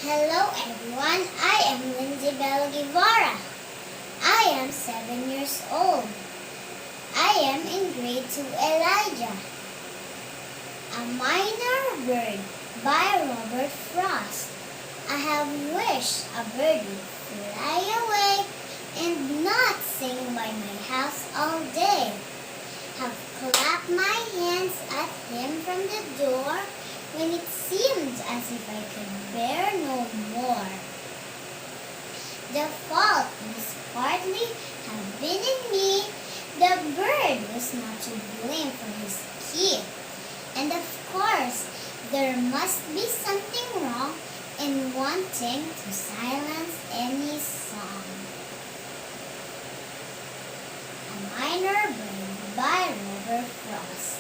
Hello everyone, I am Lindsay Bella Guevara. I am 7 years old. I am in grade 2 Elijah. A Minor Bird by Robert Frost. I have wished a bird would fly away and not sing by my house all day. Have clapped my hands at him from the door when it seemed as if I could bear no more. The fault must partly have been in me. The bird was not to blame for his key. And of course, there must be something wrong in wanting to silence any song. A Minor Bird by Robert Frost.